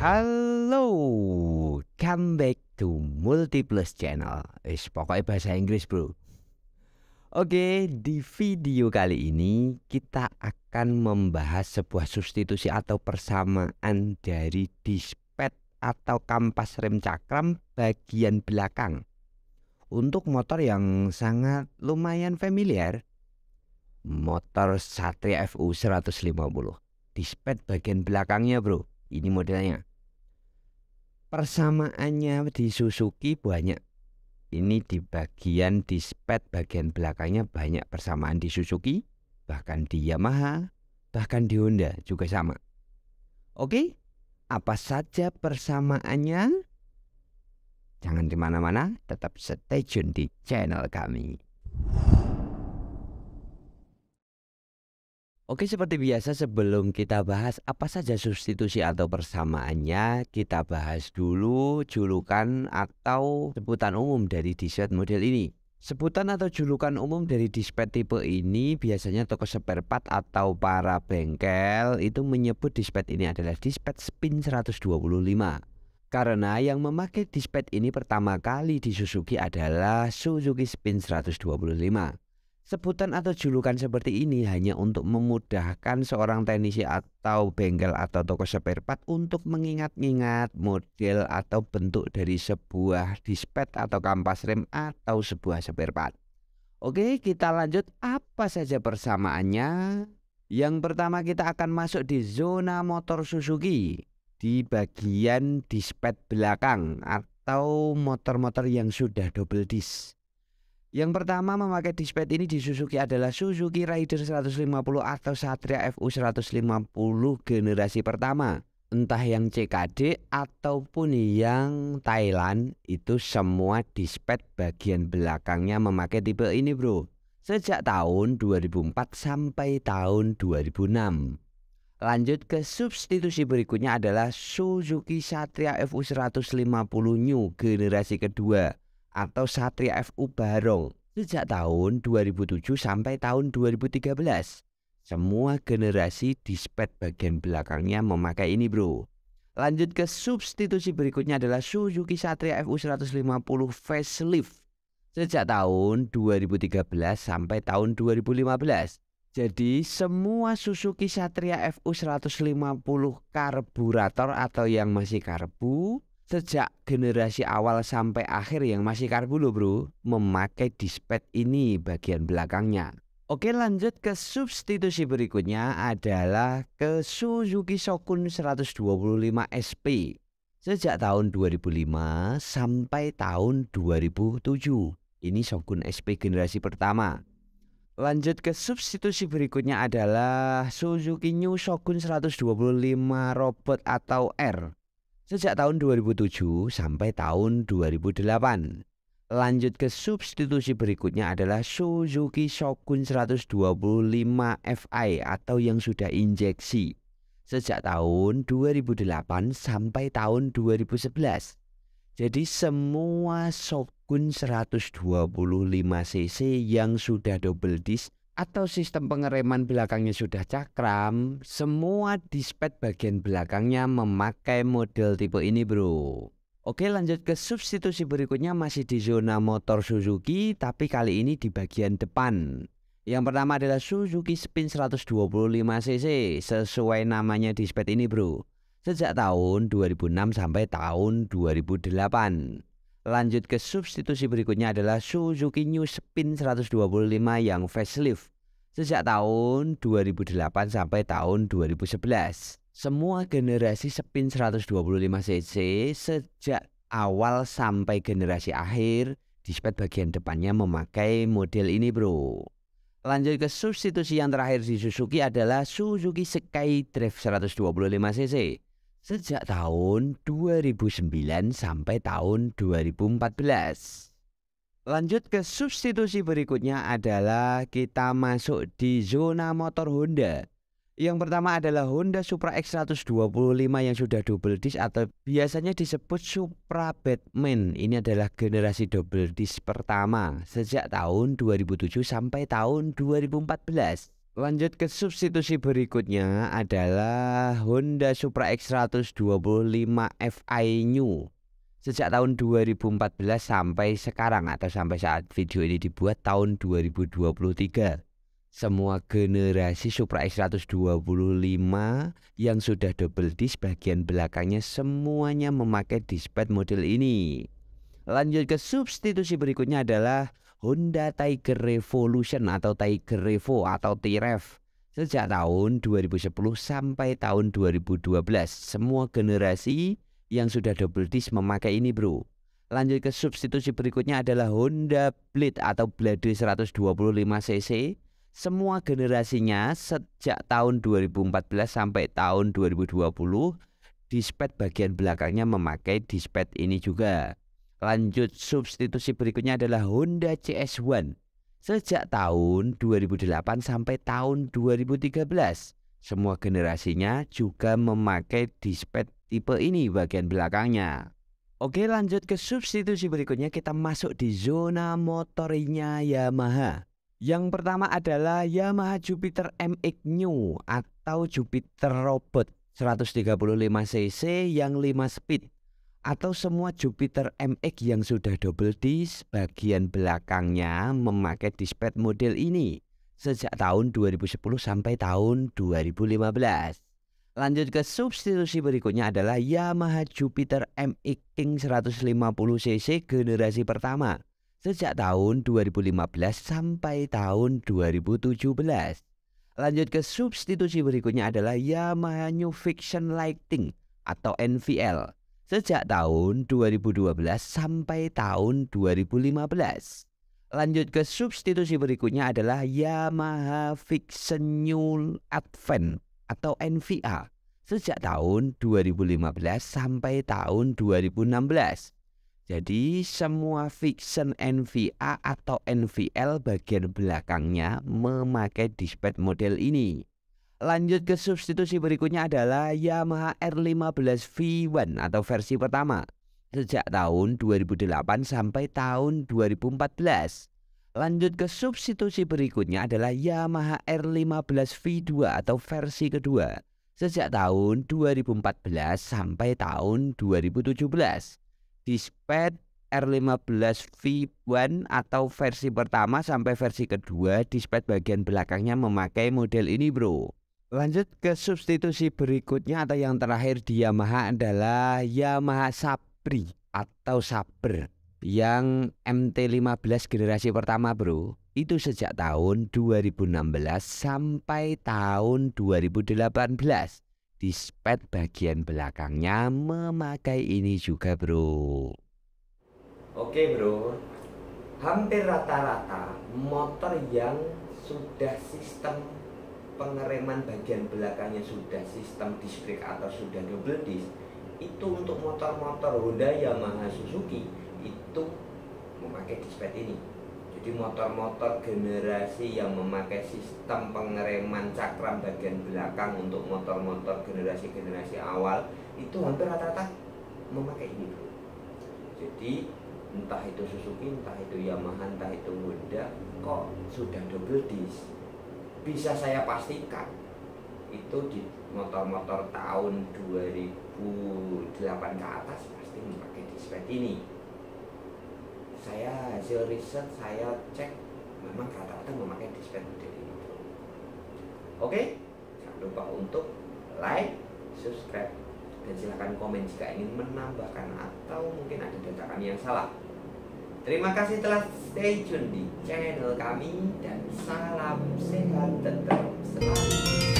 Halo, come back to Multiplus Channel. Pokoknya bahasa Inggris, bro. Oke, di video kali ini kita akan membahas sebuah substitusi atau persamaan dari dispet atau kampas rem cakram bagian belakang untuk motor yang sangat lumayan familiar, motor Satria FU 150. Dispet bagian belakangnya, bro. Ini modelnya. Persamaannya di Suzuki banyak. Ini di bagian dispet bagian belakangnya banyak persamaan di Suzuki, bahkan di Yamaha, bahkan di Honda juga sama. Oke, apa saja persamaannya? Jangan kemana-mana, tetap stay tune di channel kami. Oke, seperti biasa sebelum kita bahas apa saja substitusi atau persamaannya, kita bahas dulu julukan atau sebutan umum dari dispet model ini. Sebutan atau julukan umum dari dispet tipe ini biasanya toko spare part atau para bengkel itu menyebut dispet ini adalah dispet spin 125. Karena yang memakai dispet ini pertama kali di Suzuki adalah Suzuki Spin 125. Sebutan atau julukan seperti ini hanya untuk memudahkan seorang teknisi atau bengkel atau toko spare part untuk mengingat-ingat model atau bentuk dari sebuah dispet atau kampas rem atau sebuah spare part. Oke, kita lanjut. Apa saja persamaannya? Yang pertama kita akan masuk di zona motor Suzuki di bagian dispet belakang atau motor-motor yang sudah double disc. Yang pertama memakai dispet ini di Suzuki adalah Suzuki Raider 150 atau Satria FU 150 generasi pertama. Entah yang CKD ataupun yang Thailand, itu semua dispet bagian belakangnya memakai tipe ini, bro. Sejak tahun 2004 sampai tahun 2006. Lanjut ke substitusi berikutnya adalah Suzuki Satria FU 150 New generasi kedua atau Satria FU Barong sejak tahun 2007 sampai tahun 2013. Semua generasi dispet bagian belakangnya memakai ini, bro. Lanjut ke substitusi berikutnya adalah Suzuki Satria FU 150 facelift sejak tahun 2013 sampai tahun 2015. Jadi semua Suzuki Satria FU 150 karburator atau yang masih karbu sejak generasi awal sampai akhir yang masih karbu loh, bro, memakai dispet ini bagian belakangnya. Oke, lanjut ke substitusi berikutnya adalah ke Suzuki Shogun 125 SP sejak tahun 2005 sampai tahun 2007. Ini Shogun SP generasi pertama. Lanjut ke substitusi berikutnya adalah Suzuki New Shogun 125 Robot atau R sejak tahun 2007 sampai tahun 2008. Lanjut ke substitusi berikutnya adalah Suzuki Shogun 125 Fi atau yang sudah injeksi sejak tahun 2008 sampai tahun 2011. Jadi semua Shogun 125cc yang sudah double disc atau sistem pengereman belakangnya sudah cakram, semua dispet bagian belakangnya memakai model tipe ini, bro. Oke, lanjut ke substitusi berikutnya masih di zona motor Suzuki, tapi kali ini di bagian depan. Yang pertama adalah Suzuki Spin 125cc, sesuai namanya dispet ini, bro. Sejak tahun 2006 sampai tahun 2008. Lanjut ke substitusi berikutnya adalah Suzuki New Spin 125 yang facelift sejak tahun 2008 sampai tahun 2011. Semua generasi Spin 125cc sejak awal sampai generasi akhir dispet bagian depannya memakai model ini, bro. Lanjut ke substitusi yang terakhir di Suzuki adalah Suzuki Skydrive 125cc sejak tahun 2009 sampai tahun 2014. Lanjut ke substitusi berikutnya adalah kita masuk di zona motor Honda. Yang pertama adalah Honda Supra X125 yang sudah double disc atau biasanya disebut Supra Batman. Ini adalah generasi double disc pertama sejak tahun 2007 sampai tahun 2014. Lanjut ke substitusi berikutnya adalah Honda Supra X125 Fi New. Sejak tahun 2014 sampai sekarang atau sampai saat video ini dibuat tahun 2023. Semua generasi Supra X125 yang sudah double disc bagian belakangnya semuanya memakai dispad model ini. Lanjut ke substitusi berikutnya adalah Honda Tiger Revolution atau Tiger Revo atau T-Rev. Sejak tahun 2010 sampai tahun 2012 semua generasi yang sudah double disc memakai ini bro. Lanjut ke substitusi berikutnya adalah Honda Blade atau Blade 125cc. Semua generasinya sejak tahun 2014 sampai tahun 2020 dispad bagian belakangnya memakai dispad ini juga. Lanjut substitusi berikutnya adalah Honda CS1. Sejak tahun 2008 sampai tahun 2013 semua generasinya juga memakai dispad tipe ini bagian belakangnya. Oke, lanjut ke substitusi berikutnya, kita masuk di zona motornya Yamaha. Yang pertama adalah Yamaha Jupiter MX New atau Jupiter Robot 135cc yang 5 speed. Atau semua Jupiter MX yang sudah double disc bagian belakangnya memakai dispad model ini sejak tahun 2010 sampai tahun 2015. Lanjut ke substitusi berikutnya adalah Yamaha Jupiter MX King 150cc generasi pertama sejak tahun 2015 sampai tahun 2017. Lanjut ke substitusi berikutnya adalah Yamaha New Fiction Lighting atau NVL sejak tahun 2012 sampai tahun 2015. Lanjut ke substitusi berikutnya adalah Yamaha Fiction New Advent atau NVA sejak tahun 2015 sampai tahun 2016. Jadi semua Fiction NVA atau NVL bagian belakangnya memakai dispad model ini. Lanjut ke substitusi berikutnya adalah Yamaha R15 V1 atau versi pertama sejak tahun 2008 sampai tahun 2014. Lanjut ke substitusi berikutnya adalah Yamaha R15 V2 atau versi kedua sejak tahun 2014 sampai tahun 2017. Dispad R15 V1 atau versi pertama sampai versi kedua dispad bagian belakangnya memakai model ini bro. Lanjut ke substitusi berikutnya atau yang terakhir di Yamaha adalah Yamaha Sabri atau Saber yang MT15 generasi pertama bro. Itu sejak tahun 2016 sampai tahun 2018. Dispad bagian belakangnya memakai ini juga bro. Oke bro, hampir rata-rata motor yang sudah sistem pengereman bagian belakangnya sudah sistem disc brake atau sudah double disc itu untuk motor-motor Honda, Yamaha, Suzuki itu memakai dispad ini. Jadi motor-motor generasi yang memakai sistem pengereman cakram bagian belakang untuk motor-motor generasi-generasi awal itu hampir rata-rata memakai ini bro. Jadi entah itu Suzuki, entah itu Yamaha, entah itu Honda kok sudah double disc, bisa saya pastikan itu di motor-motor tahun 2008 ke atas pasti memakai dispad ini. Saya hasil riset, saya cek memang rata-rata memakai dispad model ini. Oke, jangan lupa untuk like, subscribe, dan silahkan komen jika ingin menambahkan atau mungkin ada data kami yang salah. Terima kasih telah stay tune di channel kami dan salam sehat tetap selalu.